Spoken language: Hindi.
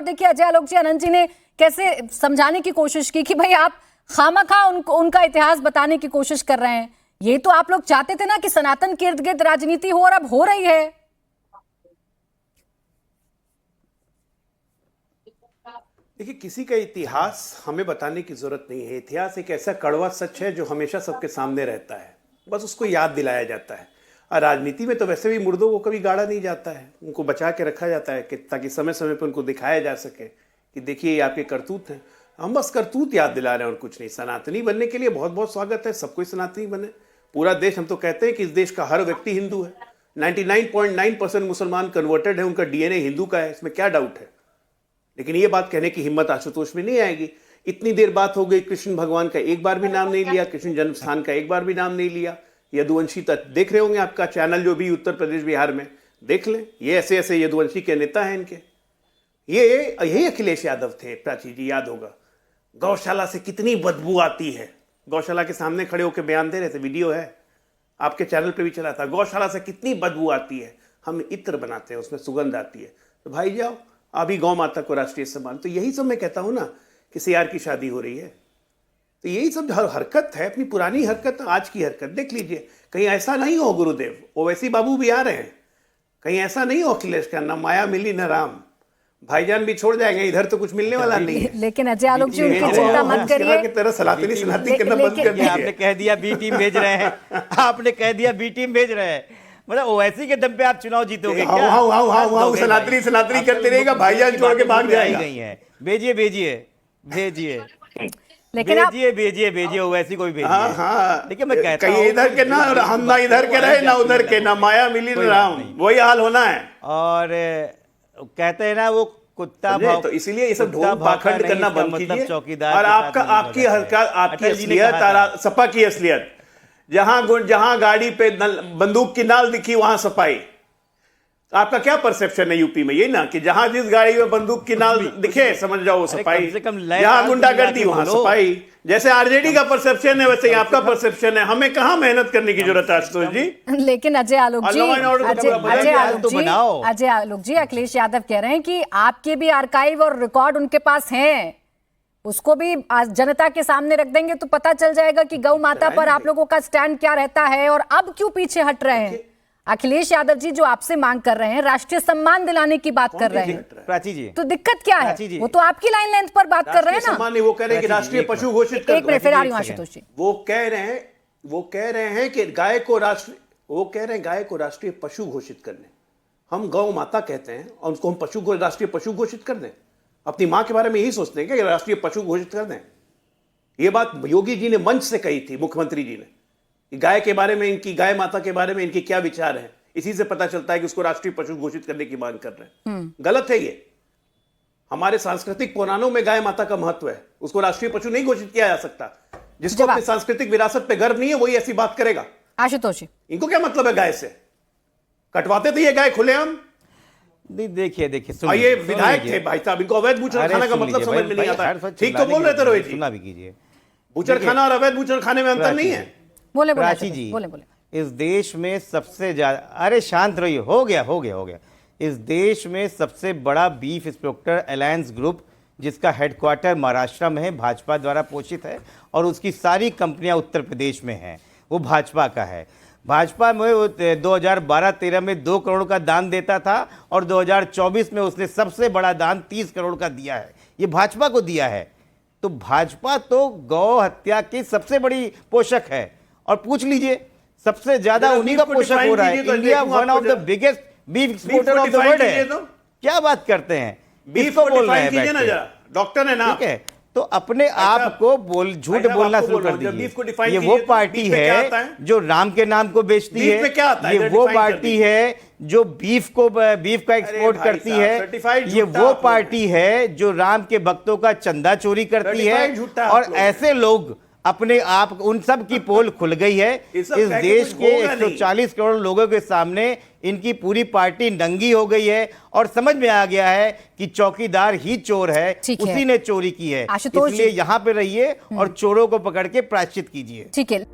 देखिए अजय आलोक जी, अनंत जी ने कैसे समझाने की कोशिश की कि भाई आप खामखा उनका इतिहास बताने की कोशिश कर रहे हैं। ये तो आप लोग चाहते थे ना कि सनातन के इर्द गिर्द राजनीति हो, और अब हो रही है। देखिए, किसी का इतिहास हमें बताने की जरूरत नहीं है। इतिहास एक ऐसा कड़वा सच है जो हमेशा सबके सामने रहता है, बस उसको याद दिलाया जाता है। और राजनीति में तो वैसे भी मुर्दों को कभी गाड़ा नहीं जाता है, उनको बचा के रखा जाता है कि ताकि समय समय पर उनको दिखाया जा सके कि देखिए ये आपके करतूत हैं। हम बस करतूत याद दिला रहे हैं और कुछ नहीं। सनातनी बनने के लिए बहुत बहुत स्वागत है, सब कोई सनातनी बने। पूरा देश, हम तो कहते हैं कि इस देश का हर व्यक्ति हिंदू है। 99.9% मुसलमान कन्वर्टेड है, उनका डीएनए हिंदू का है, इसमें क्या डाउट है। लेकिन ये बात कहने की हिम्मत आशुतोष में नहीं आएगी। इतनी देर बात हो गई, कृष्ण भगवान का एक बार भी नाम नहीं लिया, कृष्ण जन्म स्थान का एक बार भी नाम नहीं लिया। यदुवंशी तक देख रहे होंगे, आपका चैनल जो भी उत्तर प्रदेश बिहार में, देख लें, ये ऐसे ऐसे यदुवंशी के नेता हैं इनके। यही अखिलेश यादव थे, प्राची जी याद होगा। गौशाला से कितनी बदबू आती है, गौशाला के सामने खड़े होकर बयान दे रहे थे, वीडियो है आपके चैनल पे भी चला था। गौशाला से कितनी बदबू आती है, हम इत्र बनाते हैं, उसमें सुगंध आती है। तो भाई जाओ, अभी गौ माता को राष्ट्रीय सम्मान। तो यही सब मैं कहता हूं ना कि सीआर की शादी हो रही है, तो यही सब हरकत है, अपनी पुरानी हरकत, आज की हरकत देख लीजिए। कहीं ऐसा नहीं हो गुरुदेव, ओवैसी बाबू भी आ रहे हैं, कहीं ऐसा नहीं हो अखिलेश का ना माया मिली न राम, भाईजान भी छोड़ जाएंगे, इधर तो कुछ मिलने वाला नहीं है। लेकिन अजय आलोक जी, उनकी चिंता मत करिए। तरह सलातनी सनाती करना बंद कर दिया। आपने कह दिया बी टीम भेज रहे हैं, आपने कह दिया बी टीम भेज रहे हैं, मतलब ओवैसी के दम पे आप चुनाव जीतोगे क्या? हाँ, सनातनी करते रहेगा, भाईजान छोड़ के भाग जाएगा। भेजिए भेजिए भेजिए, लेकिन भेजिए ओवैसी कोई भेजिए। हाँ, देखिए मैं कहता हूं, कहीं इधर के ना, हम ना इधर के रहे ना उधर के, ना माया मिली न राम, वही हाल होना है। और कहते हैं ना वो कुत्ता भाव, तो इसीलिए ये सब ढोल पाखंड करना बंद कीजिए। चौकीदार और आपकी हरकत, आपकी असलियत, सपा की असलियत, जहां गाड़ी पे बंदूक की नाल दिखी वहां सफाई। आपका क्या परसेप्शन है यूपी में? ये ना कि जहां जिस गाड़ी में बंदूक की नाल दिखे, समझ जाओ सफाई। जहां गुंडागर्दी वहां सफाई। जैसे आरजेडी का परसेप्शन है, वैसे ही आपका परसेप्शन है। हमें कहां मेहनत करने की जरूरत है आशुतोष जी? लेकिन अजय आलोक जी, अजय आलोक जी, अखिलेश यादव कह रहे हैं कि आपके भी आर्काइव और रिकॉर्ड उनके पास हैं, उसको भी जनता के सामने रख देंगे तो पता चल जाएगा कि गौ माता पर आप लोगों का स्टैंड क्या रहता है और अब क्यों पीछे हट रहे हैं। अखिलेश यादव जी जो आपसे मांग कर रहे हैं, राष्ट्रीय सम्मान दिलाने की बात कर रहे हैं, प्राची जी, तो दिक्कत क्या है? वो तो आपकी लाइन लेंथ पर बात कर रहे हैं ना। वो कह रहे हैं कि राष्ट्रीय पशु घोषित कर दो। एक मिनट, फिर आ रही हूं आशुतोष जी। वो कह रहे हैं कि गाय को राष्ट्रीय पशु घोषित कर दें। हम गौ माता कहते हैं और उसको हम राष्ट्रीय पशु घोषित कर दें। अपनी मां के बारे में यही सोचते हैं कि राष्ट्रीय पशु घोषित कर दें। ये बात योगी जी ने मंच से कही थी, मुख्यमंत्री जी ने, कि गाय के बारे में, इनकी गाय माता के बारे में इनके क्या विचार हैं। इसी से पता चलता है कि उसको राष्ट्रीय पशु घोषित करने की मांग कर रहे हैं। गलत है ये। हमारे सांस्कृतिक पुराणों में गाय माता का महत्व है, उसको राष्ट्रीय पशु नहीं घोषित किया जा सकता। जिसको अपनी सांस्कृतिक विरासत पे गर्व नहीं है, वही ऐसी बात करेगा। आशुतोष जी, इनको क्या मतलब है गाय से? कटवाते थे ये गाय खुलेआम। देखिए ये विधायक थे भाई साहब, इनको अवैध बूचड़ खाना का मतलब समझ में नहीं आता। ठीक तो बोल रहे थे रोहित जी, सुना भी कीजिए। बूचड़ खाना और अवैध बूचड़ खाने में अंतर नहीं है। बोले प्राची जी, इस देश में सबसे ज्यादा, अरे शांत रहिए, हो गया। इस देश में सबसे बड़ा बीफ एक्सपोर्टर अलायंस ग्रुप, जिसका हेडक्वार्टर महाराष्ट्र में है, भाजपा द्वारा पोषित है और उसकी सारी कंपनियां उत्तर प्रदेश में हैं, वो भाजपा का है। भाजपा में 2012-13 में 2 करोड़ का दान देता था और 2024 में उसने सबसे बड़ा दान 30 करोड़ का दिया है, ये भाजपा को दिया है। तो भाजपा तो गौ हत्या की सबसे बड़ी पोषक है, और पूछ लीजिए सबसे ज्यादा उन्हीं का पोषक हो रहा है। India one of the biggest beef exporter of the world है। क्या बात करते हैं, बीफ को बोल रहे हैं, डॉक्टर है ना, ठीक है? तो अपने आप को झूठ बोलना शुरू कर दीजिए। ये वो पार्टी है जो राम के नाम को बेचती है, ये वो पार्टी है जो बीफ का एक्सपोर्ट करती है, ये वो पार्टी है जो राम के भक्तों का चंदा चोरी करती है। और ऐसे लोग अपने आप, उन सब की पोल खुल गई है। इस देश के 140 करोड़ लोगों के सामने इनकी पूरी पार्टी नंगी हो गई है और समझ में आ गया है कि चौकीदार ही चोर है, उसी ने चोरी की है। इसलिए यहां पे रहिए और चोरों को पकड़ के प्रायश्चित कीजिए। ठीक है।